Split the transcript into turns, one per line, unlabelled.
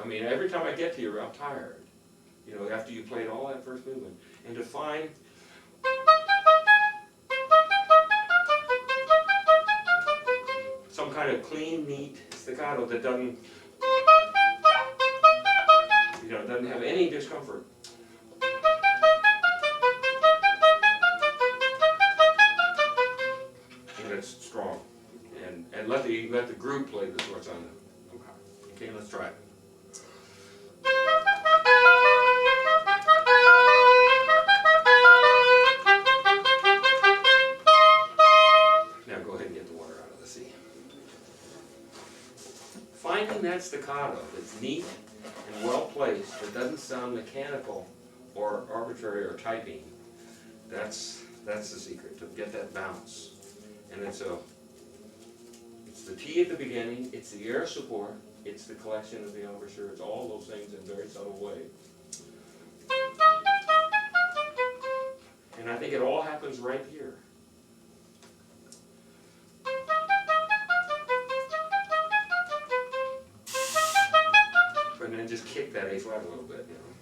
mean, every time I get to you, I'm tired. You know, after you played all that first movement. And to find some kind of clean, neat staccato that doesn't, you know, doesn't have any discomfort. And it's strong. And let the group play the what's on it. Okay, let's try it. Now go ahead and get the water out of the sea. Finding that staccato that's neat and well placed, that doesn't sound mechanical or arbitrary or typing, that's the secret, to get that bounce. And it's the T at the beginning, it's the air support, it's the collection of the embouchure, it's all those things in a very subtle way. And I think it all happens right here. And then just kick that A flat a little bit, you know.